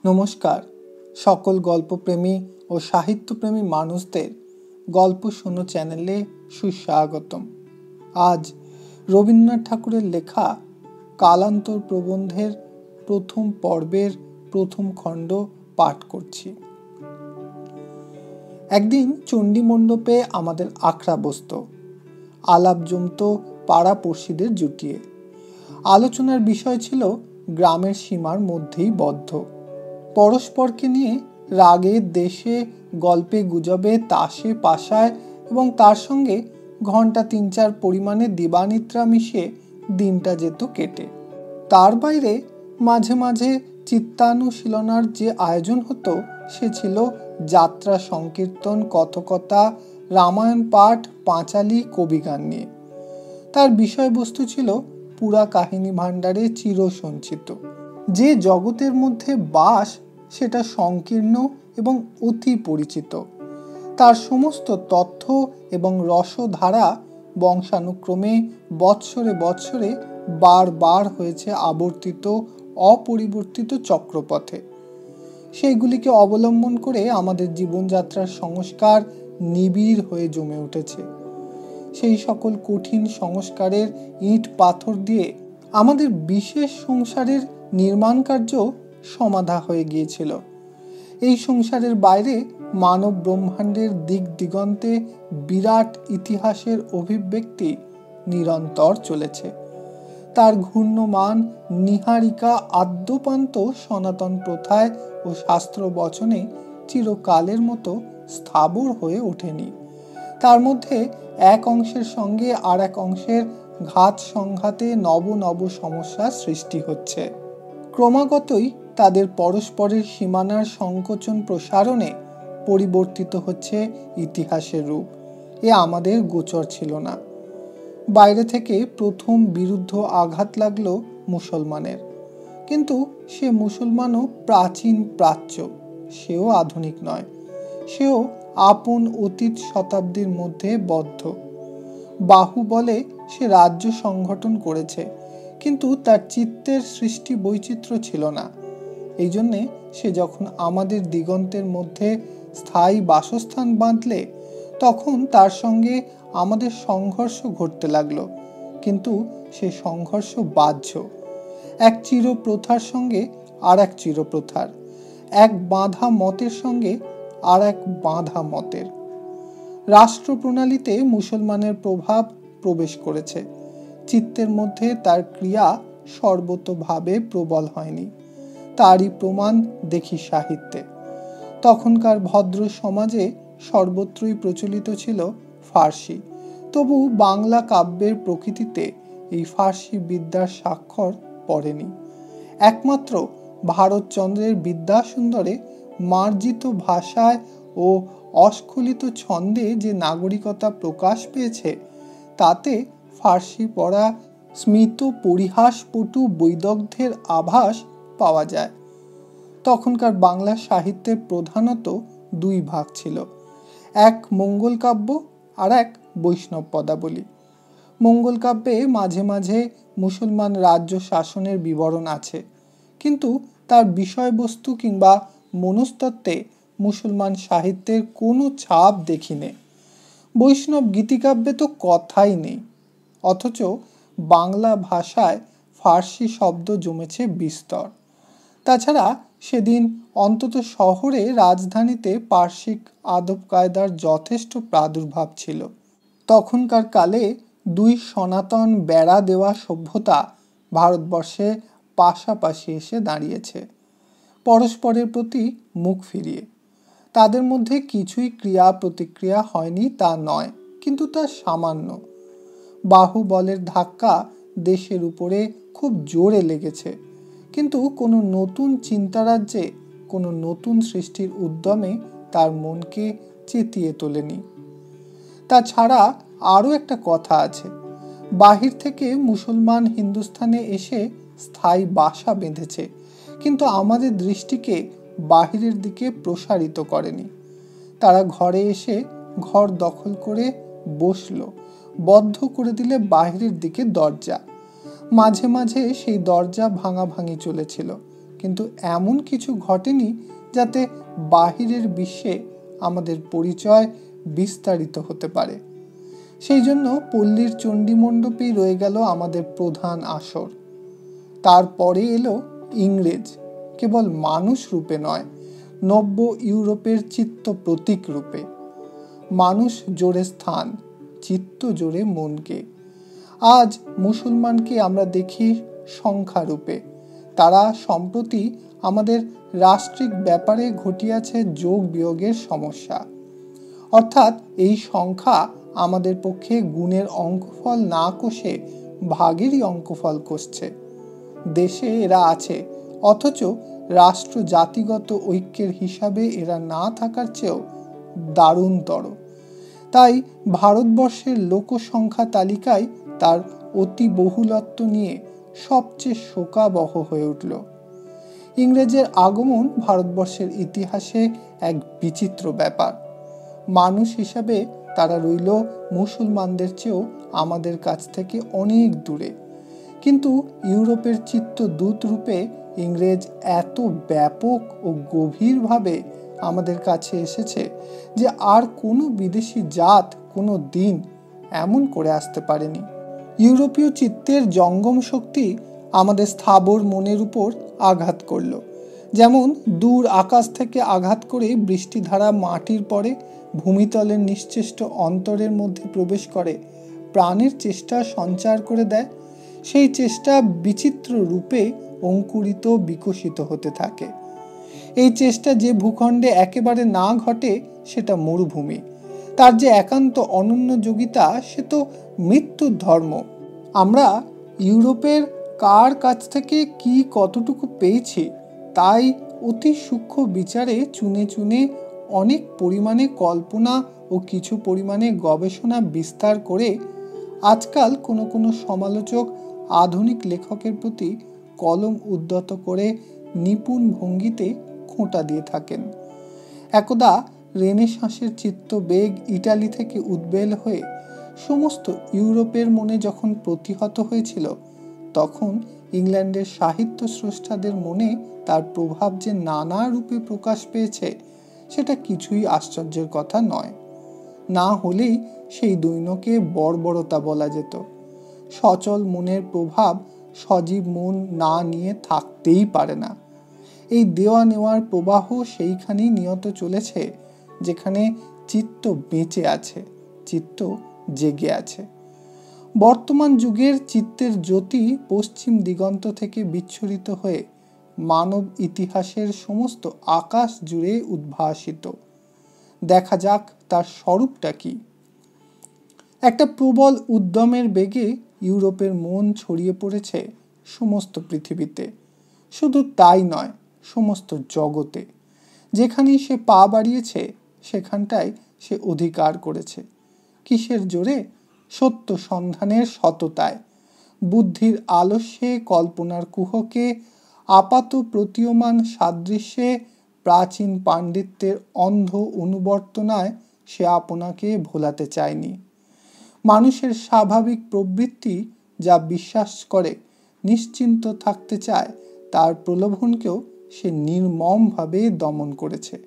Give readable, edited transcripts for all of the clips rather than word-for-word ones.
নমস্কার, সকল গল্পপ্রেমী ও সাহিত্যপ্রেমী মানুষদের গল্প শোনো চ্যানেলে সুস্বাগতম। আজ রবীন্দ্রনাথ ঠাকুরের লেখা কালান্তর প্রবন্ধের প্রথম পর্বের প্রথম খণ্ড পাঠ করছি। একদিন চণ্ডীমণ্ডপে আমাদের আখড়া বসত। আলাপ জমত পাড়া পড়শিদের জুটিয়ে। আলোচনার বিষয় ছিল গ্রামের সীমার মধ্যেই বদ্ধ। পরস্পরকে নিয়ে রাগে দেশে, গল্পে গুজবে, তাসে পাশায় এবং তার সঙ্গে ঘন্টা ৩-৪ পরিমাণে দিবানিদ্রা মিশিয়ে দিনটা যেত কেটে। তার বাইরে মাঝে মাঝে চিত্তানুশীলনার যে আয়োজন হতো সে ছিল যাত্রা, সংকীর্তন, কথকতা, রামায়ণ পাঠ, পাঁচালী, কবিগান নিয়ে। তার বিষয়বস্তু ছিল পুরা কাহিনী ভাণ্ডারে চিরসঞ্চিত। যে জগতের মধ্যে বাস সেটা সংকীর্ণ এবং অতি পরিচিত। তার সমস্ত তথ্য এবং রসধারা বংশানুক্রমে বৎসরে বৎসরে বারবার হয়েছে আবর্তিত অপরিবর্তিত চক্রপথে। সেইগুলিকে অবলম্বন করে আমাদের জীবনযাত্রার সংস্কার নিবিড় হয়ে জমে উঠেছে। সেই সকল কঠিন সংস্কারের ইট পাথর দিয়ে আমাদের বিশেষ সংসারের নির্মাণ কার্য সমাধা হয়ে গিয়েছিল। এই সংসারের বাইরে মানব ব্রহ্মাণ্ডের দিক দিগন্তে বিরাট ইতিহাসের অভিব্যক্তি নিরন্তর চলেছে। তার ঘূর্ণমান নিহারিকা আদ্যোপান্ত সনাতন প্রথায় ও শাস্ত্র বচনে চিরকালের মতো স্থাবর হয়ে ওঠেনি। তার মধ্যে এক অংশের সঙ্গে আর এক অংশের ঘাত সংঘাতে নব নব সমস্যা সৃষ্টি হচ্ছে। ক্রমাগতই তাদের পরস্পরের সীমানার সংকোচন প্রসারণে পরিবর্তিত হচ্ছে ইতিহাসের রূপ। এ আমাদের গোচর ছিল না। বাইরে থেকে প্রথম বিরুদ্ধ আঘাত লাগলো মুসলমানের, কিন্তু সে মুসলমানও প্রাচীন প্রাচ্য, সেও আধুনিক নয়। সেও আপন অতীত শতাব্দীর মধ্যে বদ্ধ। বাহুবলে সে রাজ্য সংগঠন করেছে, কিন্তু তার চিত্তের সৃষ্টি বৈচিত্র্য ছিল না। এই জন্যে সে যখন আমাদের দিগন্তের মধ্যে স্থায়ী বাসস্থান বাঁধলে তখন তার সঙ্গে আমাদের সংঘর্ষ ঘটতে লাগলো। কিন্তু সে সংঘর্ষ বাহ্য, এক চিরপ্রথার সঙ্গে আর এক চিরপ্রথার, এক বাঁধা মতের সঙ্গে আর এক বাঁধা মতের। রাষ্ট্রপ্রণালীতে মুসলমানের প্রভাব প্রবেশ করেছে, চিত্তের মধ্যে তার ক্রিয়া সর্বতোভাবে প্রবল হয়নি। তারই প্রমাণ দেখি সাহিত্যে। তখনকার ভদ্র সমাজে সর্বত্রই প্রচলিত ছিল ফার্সি, তবু বাংলা কাব্যের প্রকৃতিতে এই ফার্সি বিদ্যার স্বাক্ষর পড়েনি। একমাত্র ভারতচন্দ্রের বিদ্যাসুন্দরে মার্জিত ভাষায় ও অস্খলিত ছন্দে যে নাগরিকতা প্রকাশ পেয়েছে, তাতে ফার্সি পড়া স্মিত পরিহাসপটু বৈদগ্ধ্যের আভাস পাওয়া যায়। তখনকার বাংলা সাহিত্যের প্রধানত দুই ভাগ ছিল, এক মঙ্গল কাব্য আর এক বৈষ্ণব পদাবলী। মঙ্গল কাব্যে মাঝে মাঝে মুসলমান রাজ্য শাসনের বিবরণ আছে, কিন্তু তার বিষয়বস্তু কিংবা মনস্তত্ত্বে মুসলমান সাহিত্যের কোনো ছাপ দেখিনে। বৈষ্ণব গীতিকাব্যে তো কথাই নেই। অথচ বাংলা ভাষায় ফার্সি শব্দ জমেছে বিস্তর। তাছাড়া সেদিন অন্তত শহরে, রাজধানীতে পার্শ্বিক আদব কায়দার যথেষ্ট প্রাদুর্ভাব ছিল। তখনকার কালে দুই সনাতন বেড়া দেওয়া সভ্যতা ভারতবর্ষে পাশাপাশি এসে দাঁড়িয়েছে, পরস্পরের প্রতি মুখ ফিরিয়ে। তাদের মধ্যে কিছুই ক্রিয়া প্রতিক্রিয়া হয়নি তা নয়, কিন্তু তা সামান্য। বাহুবলের ধাক্কা দেশের উপরে খুব জোরে লেগেছে, কিন্তু কোনো নতুন চিন্তারাজ্যে, কোনো নতুন সৃষ্টির উদ্যমে তার মনকে চেতিয়ে তোলেনি। তাছাড়া আরও একটা কথা আছে, বাহির থেকে মুসলমান হিন্দুস্থানে এসে স্থায়ী বাসা বেঁধেছে, কিন্তু আমাদের দৃষ্টিকে বাহিরের দিকে প্রসারিত করেনি। তারা ঘরে এসে ঘর দখল করে বসলো, বদ্ধ করে দিলে বাহিরের দিকে দরজা। মাঝে মাঝে সেই দরজা ভাঙাভাঙি চলেছিল, কিন্তু এমন কিছু ঘটেনি যাতে বাহিরের বিশ্বে আমাদের পরিচয় বিস্তারিত হতে পারে। সেই জন্য পল্লীর চণ্ডীমণ্ডপেই রয়ে গেল আমাদের প্রধান আসর। তারপরে এলো ইংরেজ, কেবল মানুষ রূপে নয়, নব্য ইউরোপের চিত্ত প্রতীক রূপে। মানুষ জোড়ে স্থান, চিত্ত জোড়ে মনকে। আজ মুসলমানকে আমরা দেখি সংখ্যা রূপে। তারা সম্প্রতি আমাদের রাষ্ট্রিক ব্যাপারে ঘটিয়াছে যোগ বিয়োগের সমস্যা। অর্থাৎ এই সংখ্যা আমাদের পক্ষে গুণের অঙ্কফল না কষে ভাগেরই অঙ্কফল কষছে। দেশে এরা আছে, অথচ রাষ্ট্র জাতিগত ঐক্যের হিসাবে এরা না থাকার চেয়েও দারুণতর। তাই ভারতবর্ষের লোকসংখ্যা তালিকায় তার অতি বহুলত্ব নিয়ে সবচেয়ে শোকাবহ হয়ে উঠল। ইংরেজের আগমন ভারতবর্ষের ইতিহাসে এক বিচিত্র ব্যাপার। মানুষ হিসাবে তারা রইল মুসলমানদের চেয়েও আমাদের কাছ থেকে অনেক দূরে। কিন্তু ইউরোপের চিত্ত দূত রূপে ইংরেজ এত ব্যাপক ও গভীরভাবে আমাদের কাছে এসেছে যে আর কোনো বিদেশি জাত কোনো দিন এমন করে আসতে পারেনি। ইউরোপীয় চিত্তের জঙ্গম শক্তি আমাদের স্থাবর মনের উপর আঘাত করল। যেমন দূর আকাশ থেকে আঘাত করে বৃষ্টিধারা মাটির পরে ভূমিতলের নিশ্চেষ্ট অন্তরের মধ্যে প্রবেশ করে প্রাণের চেষ্টা সঞ্চার করে দেয়। সেই চেষ্টা বিচিত্র রূপে অঙ্কুরিত বিকশিত হতে থাকে। এই চেষ্টা যে ভূখণ্ডে একেবারে না ঘটে সেটা মরুভূমি। তার যে একান্ত অনন্য যোগিতা সে তো মৃত্যুর ধর্ম। আমরা ইউরোপের কার কাছ থেকে কি কতটুকু পেয়েছি তাই অতি সূক্ষ্ম বিচারে চুনে চুনে অনেক পরিমাণে কল্পনা ও কিছু পরিমাণে গবেষণা বিস্তার করে আজকাল কোনো কোনো সমালোচক আধুনিক লেখকের প্রতি কলম উদ্যত করে নিপুণ ভঙ্গিতে খোঁটা দিয়ে থাকেন। একদা রেনেসাঁসের চিত্তবেগ ইটালি থেকে উদ্বেল হয়ে সমস্ত ইউরোপের মনে যখন প্রতিহত হয়েছিল, তখন ইংল্যান্ডের সাহিত্য স্রষ্টাদের মনে তার প্রভাব যে নানা রূপে প্রকাশ পেয়েছে সেটা কিছুই আশ্চর্যের কথা নয়। না হলেই সেই দৈনকে বর্বরতা বলা যেত। সচল মনের প্রভাব সজীব মন না নিয়ে থাকতেই পারে না। এই দেওয়া নেওয়ার প্রবাহ সেইখানেই নিয়ত চলেছে যেখানে চিত্ত বেঁচে আছে, চিত্ত জেগে আছে। বর্তমান যুগের চিত্তের জ্যোতি পশ্চিম দিগন্ত থেকে বিচ্ছুরিত হয়ে মানব ইতিহাসের সমস্ত আকাশ জুড়ে উদ্ভাসিত। দেখা যাক তার স্বরূপটা কি। একটা প্রবল উদ্যমের বেগে ইউরোপের মন ছড়িয়ে পড়েছে সমস্ত পৃথিবীতে। শুধু তাই নয়, সমস্ত জগতে। যেখানেই সে পা বাড়িয়েছে সেখানটায় সে অধিকার করেছে। কিসের জোরে? সত্য সন্ধানের সততায়, বুদ্ধির আলস্যে, কল্পনার কুহকে, আপাত প্রতীয়মান সাদৃশ্যে, প্রাচীন পাণ্ডিত্যের অন্ধ অনুবর্তনায় সে আপনাকে ভোলাতে চায়নি। মানুষের স্বাভাবিক প্রবৃত্তি যা বিশ্বাস করে, নিশ্চিন্ত থাকতে চায়, তার প্রলোভনকেও সে নির্মমভাবে দমন করেছে।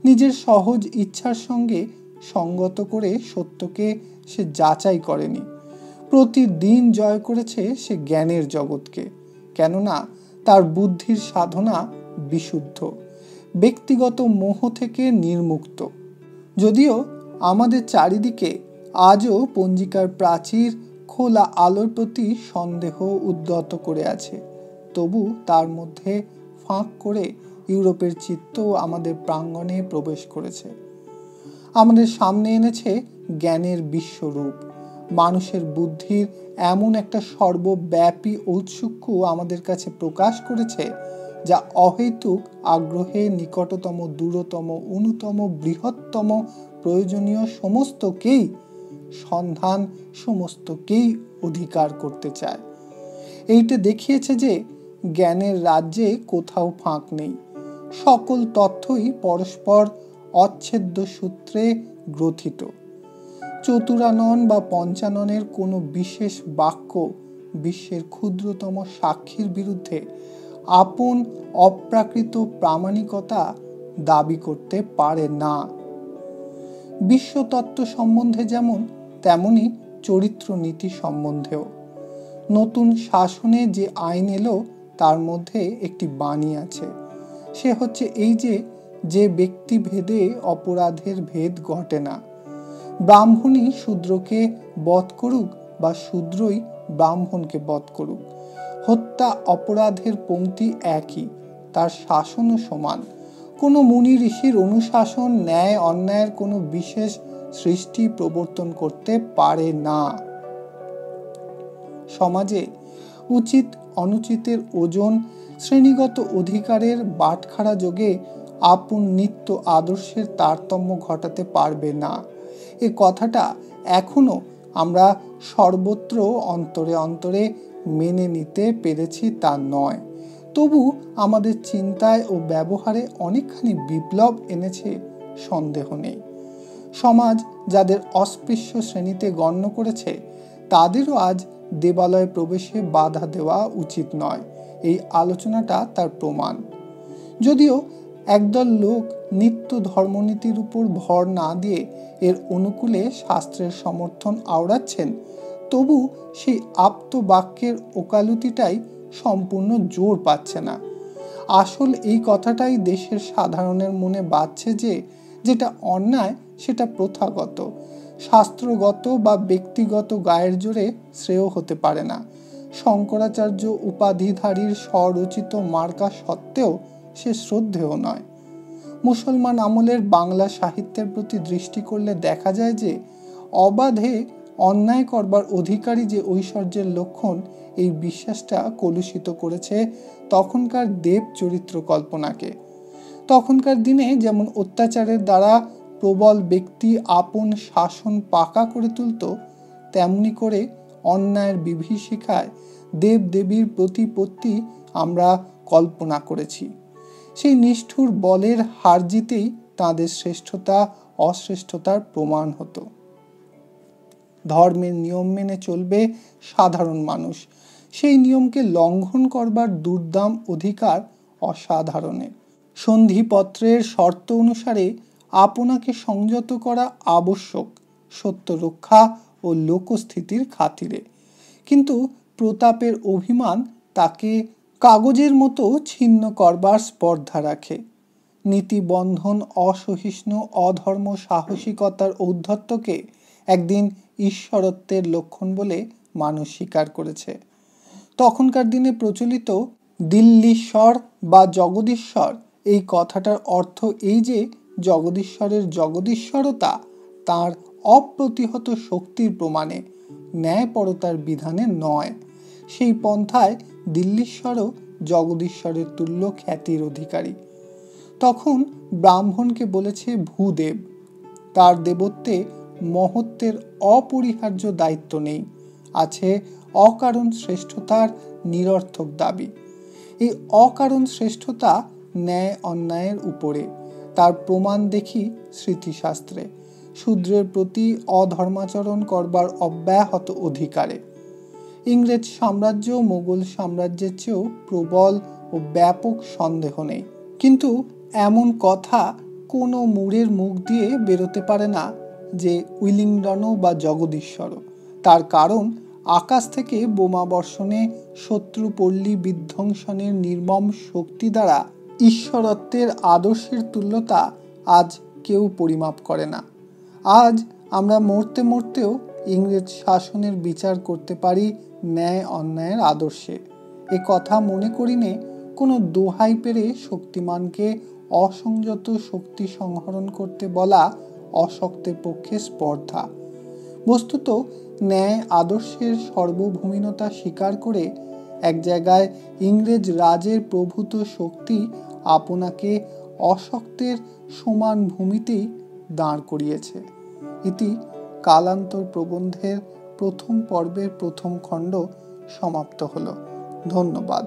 নিজের সহজ ইচ্ছার সঙ্গে সঙ্গত করে সত্যকে সে যাচাই করেনি। প্রতিদিন জয় করেছে সে জ্ঞানের জগৎকে, কেননা তার বুদ্ধির সাধনা বিশুদ্ধ, ব্যক্তিগত মোহ থেকে নির্মুক্ত। যদিও আমাদের চারিদিকে আজও পঞ্জিকার প্রাচীর খোলা আলোর প্রতি সন্দেহ উদ্যত করে আছে, তবু তার মধ্যে ফাঁক করে ইউরোপের চিত্ত আমাদের প্রাঙ্গণে প্রবেশ করেছে। আমাদের সামনে এনেছে জ্ঞানের বিশ্বরূপ। মানুষের বুদ্ধির এমন একটা সর্বব্যাপী ঔৎসুক্য আমাদের কাছে প্রকাশ করেছে যা অহেতুক আগ্রহে নিকটতম, দূরতম, অনুতম, বৃহত্তম, প্রয়োজনীয় সমস্তকেই সন্ধান, সমস্তকেই অধিকার করতে চায়। এইটা দেখিয়েছে যে জ্ঞানের রাজ্যে কোথাও ফাঁক নেই। সকল তথ্যই পরস্পর অচ্ছেদ্য সূত্রে গ্রথিত। চতুরানন বা পঞ্চাননের কোনো বিশেষ বাক্য বিশ্বের ক্ষুদ্রতম সাক্ষীর বিরুদ্ধে আপন অপ্রাকৃত প্রামাণিকতা দাবি করতে পারে না। বিশ্বতত্ত্ব সম্বন্ধে যেমন, তেমনি চরিত্র নীতি সম্বন্ধেও। নতুন শাসনে যে আইন এলো তার মধ্যে একটি বাণী আছে, সে হচ্ছে এই যে ব্যক্তি ভেদে অপরাধের ভেদ ঘটে না। ব্রাহ্মণই শূদ্রকে বধ করুক বা শূদ্রই ব্রাহ্মণকে বধ করুক, হত্যা অপরাধের পংক্তি একই, তার শাসনও সমান। কোনো মুনি ঋষির অনুশাসন ন্যায় অন্যায়ের কোনো বিশেষ সৃষ্টি প্রবর্তন করতে পারে না। সমাজে উচিত অনুচিতের ওজন, শ্রেণীগত অধিকারের বাটখারা যোগে আপন নিত্য আদর্শের তারতম্য ঘটাতে পারবে না। এ কথাটা এখনো আমরা সর্বত্র অন্তরে অন্তরে মেনে নিতে পেরেছি তা নয়, তবু আমাদের চিন্তায় ও ব্যবহারে অনেকখানি বিপ্লব এনেছে সন্দেহ নেই। সমাজ যাদের অস্পৃশ্য শ্রেণীতে গণ্য করেছে তাদেরও আজ দেবালয়ে প্রবেশে বাধা দেওয়া উচিত নয়, এই আলোচনাটা তার প্রমাণ। যদিও একদল লোক নিত্য ধর্মনীতির উপর ভর না দিয়ে এর অনুকূলে শাস্ত্রের সমর্থন আওড়াচ্ছেন, তবু সেই আপ্ত বাক্যের ওকালতিটাই সম্পূর্ণ জোর পাচ্ছে না। আসল এই কথাটাই দেশের সাধারণের মনে বাজছে যে যেটা অন্যায় সেটা প্রথাগত, শাস্ত্রগত বা ব্যক্তিগত গায়ের জোরে শ্রেয় হতে পারে না। শঙ্করাচার্য উপাধিধারীর স্বরচিত মার্কা সত্ত্বেও সে শ্রদ্ধেয় নয়। মুসলমান আমলের বাংলা সাহিত্যের প্রতি দৃষ্টি করলে দেখা যায় যে অবাধে অন্যায় করবার অধিকারী যে ঐশ্বর্যের লক্ষণ, এই বিশ্বাসটা কলুষিত করেছে তখনকার দেব চরিত্র কল্পনাকে। তখনকার দিনে যেমন অত্যাচারের দ্বারা প্রবল ব্যক্তি আপন শাসন পাকা করে তুলত, তেমনি করে অন্যায়ের বিভীষিকায় দেব দেবীর প্রতিপত্তি আমরা কল্পনা করেছি। সেই নিষ্ঠুর বলের হার জিতেই তাঁদের শ্রেষ্ঠতা অশ্রেষ্ঠতার প্রমাণ হতো। ধর্মের নিয়ম মেনে চলবে সাধারণ মানুষ, সেই নিয়মকে লঙ্ঘন করবার দুর্দাম অধিকার অসাধারণের। সন্ধিপত্রের শর্ত অনুসারে আপনাকে সংযত করা আবশ্যক সত্য রক্ষা ও লোকস্থিতির খাতিরে, কিন্তু প্রতাপের অভিমান তাকে কাগজের মতো ছিন্ন করবার স্পর্ধা রাখে। নীতিবন্ধন অসহিষ্ণু অধর্ম সাহসিকতার ঔদ্ধত্যকে একদিন ঈশ্বরত্বের লক্ষণ বলে মানুষ স্বীকার করেছে। তখনকার দিনে প্রচলিত দিল্লীশ্বর বা জগদীশ্বর, এই কথাটার অর্থ এই যে জগদীশ্বরের জগদীশ্বরতা তাঁর অপ্রতিহত শক্তির প্রমাণে, ন্যায়পরতার বিধানে নয়। সেই পন্থায় দিল্লীশ্বরও জগদীশ্বরের তুল্য খ্যাতির অধিকারী। তখন ব্রাহ্মণকে বলেছে ভূদেব, তার দেবত্বে মহত্বের অপরিহার্য দায়িত্ব নেই, আছে অকারণ শ্রেষ্ঠতার নিরর্থক দাবি। এই অকারণ শ্রেষ্ঠতা ন্যায় অন্যায়ের উপরে, তার প্রমাণ দেখি স্মৃতিশাস্ত্রে। শূদ্রের প্রতি অধর্মাচরণ করবার অব্যাহত অধিকারে। ইংরেজ সাম্রাজ্য মোগল সাম্রাজ্যের চেয়েও প্রবল ও ব্যাপক সন্দেহ নেই, কিন্তু এমন কথা কোনো মূঢ়ের মুখ দিয়ে বেরোতে পারে না যে উইলিংডনও বা জগদীশ্বরও। তার কারণ আকাশ থেকে বোমা বর্ষণে শত্রুপল্লী বিধ্বংসনের নির্মম শক্তি দ্বারা ঈশ্বরত্বের আদর্শের তুল্যতা আজ কেউ পরিমাপ করে না। আজ আমরা মরতে মরতেও ইংরেজ শাসনের বিচার করতে পারি ন্যায় অন্যায়ের আদর্শে। এ কথা মনে করি নে কোনো দোহাই পেরে শক্তিমানকে অসংযত শক্তি সংহরণ করতে বলা অশক্তের পক্ষে স্পর্ধা। বস্তুত ন্যায় আদর্শের সর্বভূমিনতা স্বীকার করে এক জায়গায় ইংরেজ রাজের প্রভূত শক্তি আপনাকে অশক্তের সমান ভূমিতেই দাঁড় করিয়েছে। ইতি কালান্তর প্রবন্ধের প্রথম পর্বের প্রথম খণ্ড সমাপ্ত হলো। ধন্যবাদ।